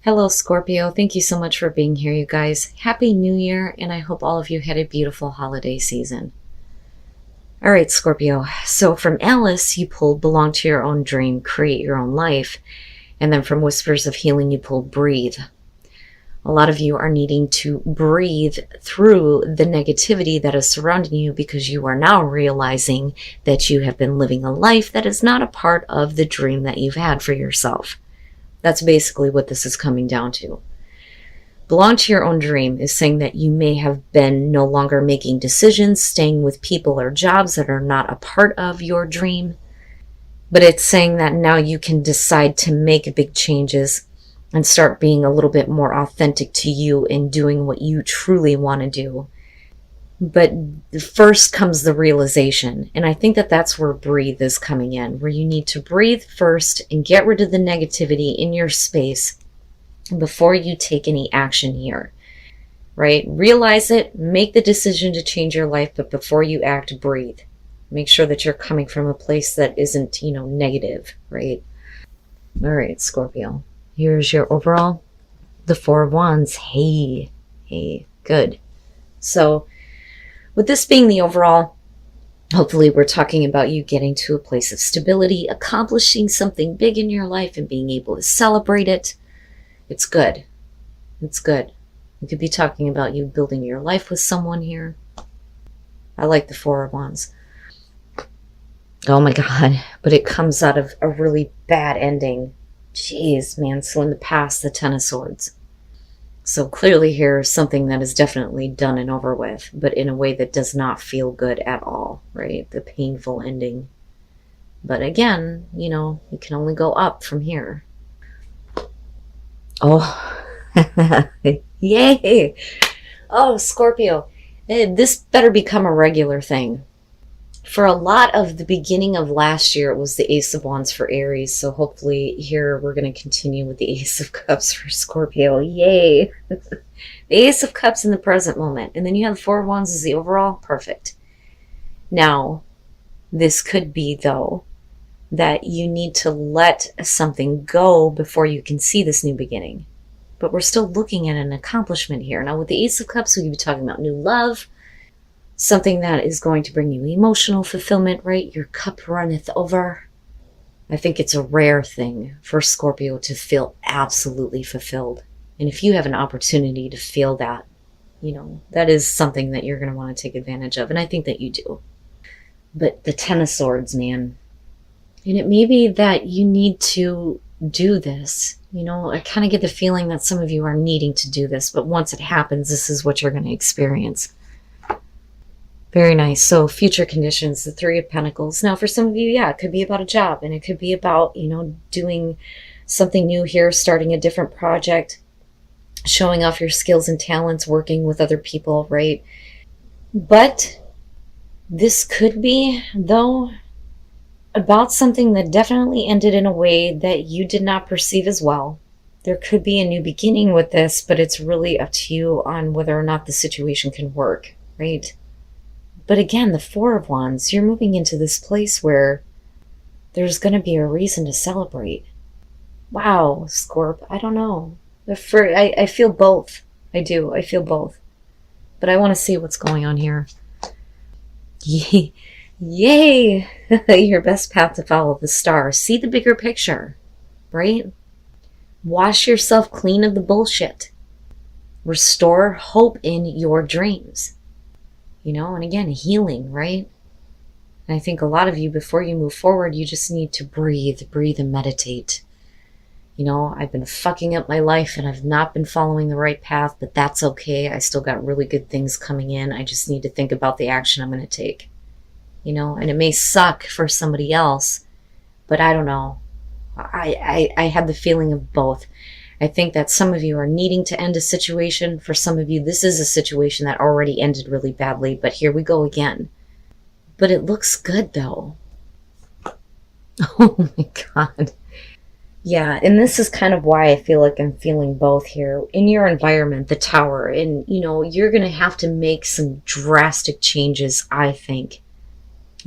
Hello, Scorpio. Thank you so much for being here, you guys. Happy New Year, and I hope all of you had a beautiful holiday season. All right, Scorpio. So from Alice, you pulled Belong to Your Own Dream, Create Your Own Life. And then from Whispers of Healing, you pulled Breathe. A lot of you are needing to breathe through the negativity that is surrounding you because you are now realizing that you have been living a life that is not a part of the dream that you've had for yourself. That's basically what this is coming down to. Belong to Your Own Dream is saying that you may have been no longer making decisions, staying with people or jobs that are not a part of your dream. But it's saying that now you can decide to make big changes and start being a little bit more authentic to you and doing what you truly want to do. But first comes the realization, and I think that that's where breathe is coming in, where you need to breathe first and get rid of the negativity in your space before you take any action here, right? Realize it, make the decision to change your life, but before you act, breathe. Make sure that you're coming from a place that isn't, negative, right? All right, Scorpio. Here's your overall. The Four of Wands. Hey, good. So, with this being the overall, hopefully we're talking about you getting to a place of stability, accomplishing something big in your life and being able to celebrate it. It's good. It's good. We could be talking about you building your life with someone here. I like the Four of Wands. Oh my God. But it comes out of a really bad ending. Jeez, man. So in the past, the Ten of Swords. So clearly here is something that is definitely done and over with, but in a way that does not feel good at all, right? The painful ending. But again, you can only go up from here. Oh, yay. Oh, Scorpio, this better become a regular thing. For a lot of the beginning of last year, it was the Ace of Wands for Aries. So hopefully here we're going to continue with the Ace of Cups for Scorpio. Yay. The Ace of Cups in the present moment. And then you have the Four of Wands as the overall. Perfect. Now, this could be, though, that you need to let something go before you can see this new beginning. But we're still looking at an accomplishment here. Now, with the Ace of Cups, we could be talking about new love. Something that is going to bring you emotional fulfillment, right? Your cup runneth over. I think it's a rare thing for Scorpio to feel absolutely fulfilled. And if you have an opportunity to feel that, that is something that you're going to want to take advantage of. And I think that you do. But the Ten of Swords, man. And it may be that you need to do this. I kind of get the feeling that some of you are needing to do this. But once it happens, this is what you're going to experience. Very nice. So future conditions, the Three of Pentacles. Now for some of you, it could be about a job, and it could be about, doing something new here, starting a different project, showing off your skills and talents, working with other people, right? But this could be, though, about something that definitely ended in a way that you did not perceive as well. There could be a new beginning with this, but it's really up to you on whether or not the situation can work, right? But again, the Four of Wands, you're moving into this place where there's going to be a reason to celebrate. Wow, Scorp, I don't know. I feel both. I do. I feel both. But I want to see what's going on here. Yay. Yay. Your best path to follow, the star. See the bigger picture, right? Wash yourself clean of the bullshit. Restore hope in your dreams. And again, healing, right? And I think a lot of you, before you move forward, you just need to breathe and meditate. I've been fucking up my life and I've not been following the right path, but that's okay. I still got really good things coming in. I just need to think about the action I'm going to take. And it may suck for somebody else, but I don't know. I had the feeling of both. I think that some of you are needing to end a situation. For some of you, this is a situation that already ended really badly, but here we go again. But it looks good, though. Oh my God. Yeah, and this is kind of why I feel like I'm feeling both here. In your environment, the Tower, and you're going to have to make some drastic changes, I think,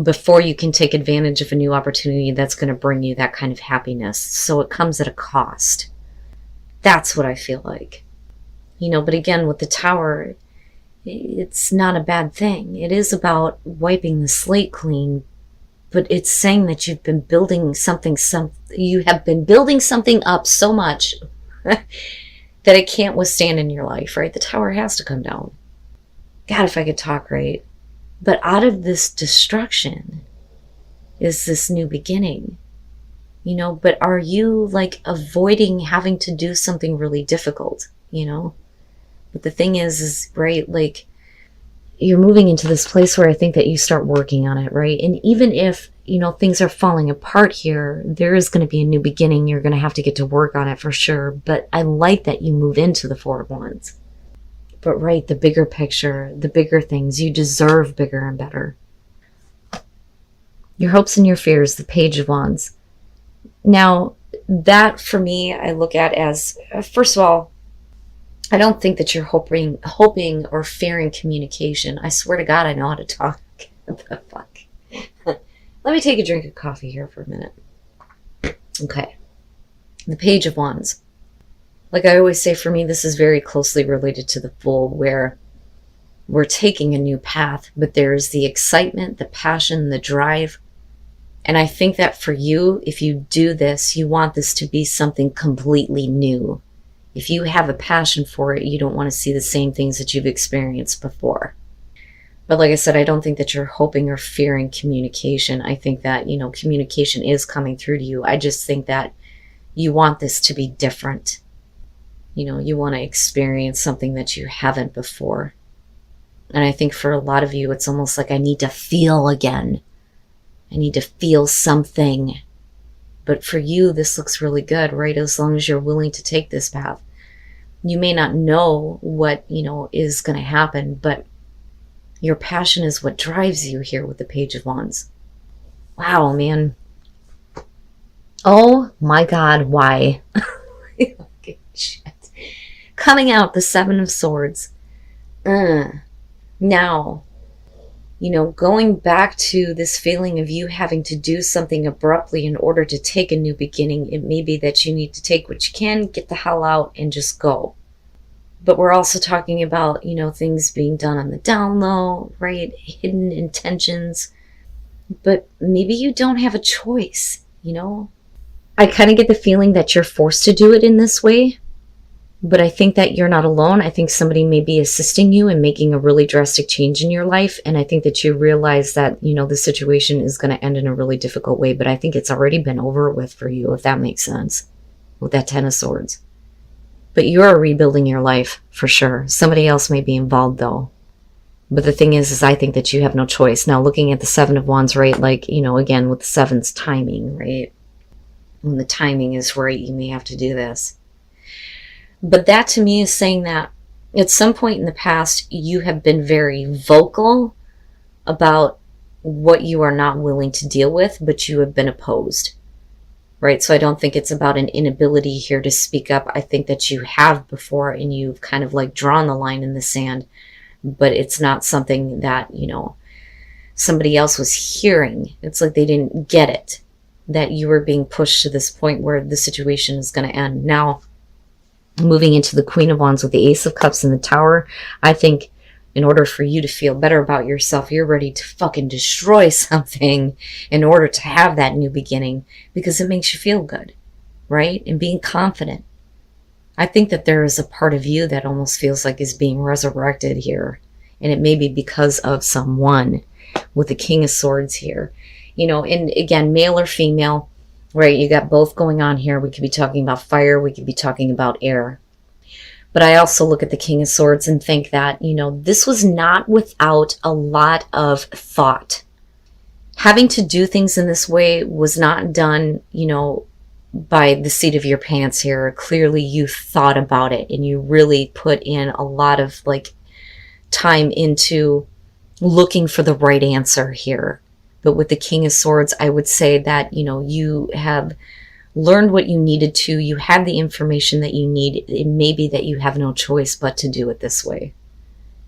before you can take advantage of a new opportunity that's going to bring you that kind of happiness. So it comes at a cost. That's what I feel like. But again, with the Tower, it's not a bad thing. It is about wiping the slate clean, but it's saying that you've been building you have been building something up so much that it can't withstand in your life, right? The Tower has to come down. God, if I could talk right. But out of this destruction is this new beginning, but are you like avoiding having to do something really difficult, But the thing is right, like you're moving into this place where I think that you start working on it, right? And even if, things are falling apart here, there is going to be a new beginning. You're going to have to get to work on it for sure. But I like that you move into the Four of Wands. But right, the bigger picture, the bigger things, you deserve bigger and better. Your hopes and your fears, the Page of Wands. Now, that for me, I look at as, first of all, I don't think that you're hoping or fearing communication. I swear to God, I know how to talk. What the fuck? Let me take a drink of coffee here for a minute. Okay. The Page of Wands. Like I always say, for me, this is very closely related to the Fool, where we're taking a new path, but there's the excitement, the passion, the drive. And I think that for you, if you do this, you want this to be something completely new. If you have a passion for it, you don't want to see the same things that you've experienced before. But like I said, I don't think that you're hoping or fearing communication. I think that, communication is coming through to you. I just think that you want this to be different. You want to experience something that you haven't before. And I think for a lot of you, it's almost like I need to feel again. I need to feel something. But for you, this looks really good, right? As long as you're willing to take this path. You may not know what, is going to happen, but your passion is what drives you here with the Page of Wands. Wow, man. Oh my God, why? Shit. Coming out, the Seven of Swords. Now, going back to this feeling of you having to do something abruptly in order to take a new beginning. It may be that you need to take what you can, get the hell out, and just go. But we're also talking about, things being done on the down low, right? Hidden intentions. But maybe you don't have a choice, I kind of get the feeling that you're forced to do it in this way. But I think that you're not alone. I think somebody may be assisting you in making a really drastic change in your life. And I think that you realize that, the situation is going to end in a really difficult way. But I think it's already been over with for you, if that makes sense, with that Ten of Swords. But you're rebuilding your life for sure. Somebody else may be involved though. But the thing is I think that you have no choice. Now looking at the Seven of Wands, right? Like, again, with the Seven's timing, right? When the timing is right, you may have to do this. But that to me is saying that at some point in the past, you have been very vocal about what you are not willing to deal with, but you have been opposed, right? So I don't think it's about an inability here to speak up. I think that you have before and you've kind of like drawn the line in the sand, but it's not something that, somebody else was hearing. It's like they didn't get it, that you were being pushed to this point where the situation is going to end. Now, moving into the Queen of Wands with the Ace of Cups in the Tower, I think in order for you to feel better about yourself, you're ready to fucking destroy something in order to have that new beginning, because it makes you feel good, right? And being confident. I think that there is a part of you that almost feels like is being resurrected here. And it may be because of someone with the King of Swords here. And again, male or female, right? You got both going on here. We could be talking about fire. We could be talking about air. But I also look at the King of Swords and think that, this was not without a lot of thought. Having to do things in this way was not done, by the seat of your pants here. Clearly you thought about it and you really put in a lot of time into looking for the right answer here. But with the King of Swords, I would say that, you have learned what you needed to. You have the information that you need. It may be that you have no choice but to do it this way.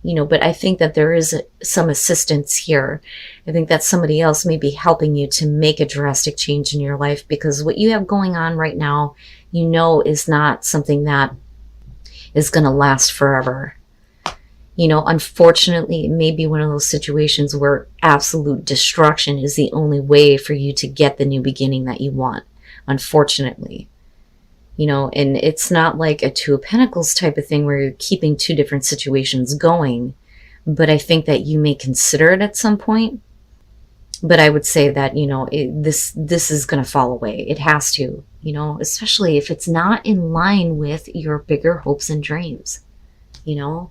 But I think that there is some assistance here. I think that somebody else may be helping you to make a drastic change in your life, because what you have going on right now you know is not something that is going to last forever. You know, unfortunately, it may be one of those situations where absolute destruction is the only way for you to get the new beginning that you want, unfortunately. You know, and it's not like a Two of Pentacles type of thing where you're keeping two different situations going, but I think that you may consider it at some point. But I would say that, you know, this is going to fall away. It has to, you know, especially if it's not in line with your bigger hopes and dreams, you know.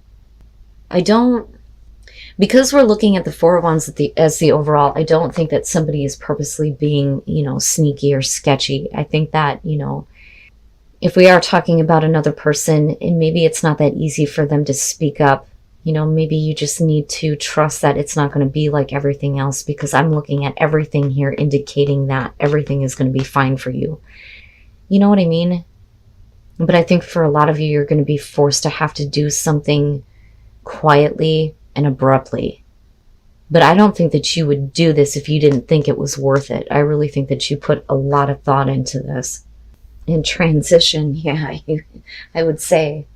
Because we're looking at the Four of Wands as the overall, I don't think that somebody is purposely being, you know, sneaky or sketchy. I think that, you know, if we are talking about another person and maybe it's not that easy for them to speak up, you know, maybe you just need to trust that it's not going to be like everything else, because I'm looking at everything here indicating that everything is going to be fine for you. You know what I mean? But I think for a lot of you, you're going to be forced to have to do something quietly and abruptly. But I don't think that you would do this if you didn't think it was worth it. I really think that you put a lot of thought into this. In transition, yeah, I would say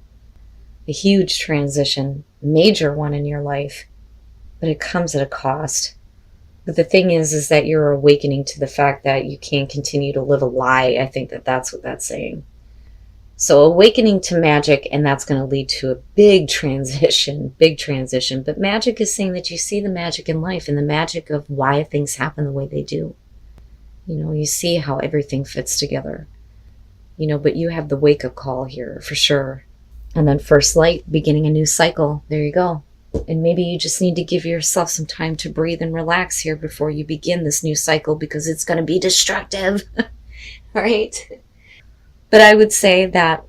a huge transition, major one in your life, but it comes at a cost. But the thing is that you're awakening to the fact that you can't continue to live a lie. I think that that's what that's saying. So awakening to magic, and that's going to lead to a big transition, big transition. But magic is saying that you see the magic in life and the magic of why things happen the way they do. You know, you see how everything fits together. You know, but you have the wake-up call here for sure. And then first light, beginning a new cycle. There you go. And maybe you just need to give yourself some time to breathe and relax here before you begin this new cycle, because it's going to be destructive. Right? But I would say that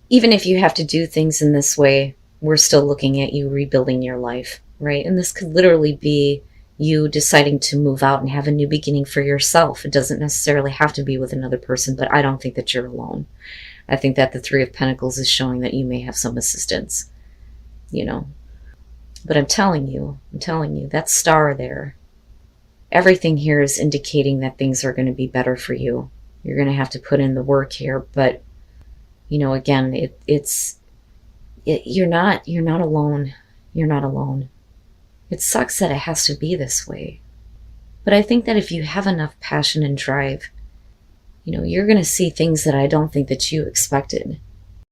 even if you have to do things in this way, we're still looking at you rebuilding your life, right? And this could literally be you deciding to move out and have a new beginning for yourself. It doesn't necessarily have to be with another person, but I don't think that you're alone. I think that the Three of Pentacles is showing that you may have some assistance, you know. But I'm telling you, that star there, everything here is indicating that things are going to be better for you. You're going to have to put in the work here, but, you know, again, you're not alone. You're not alone. It sucks that it has to be this way. But I think that if you have enough passion and drive, you know, you're going to see things that I don't think that you expected.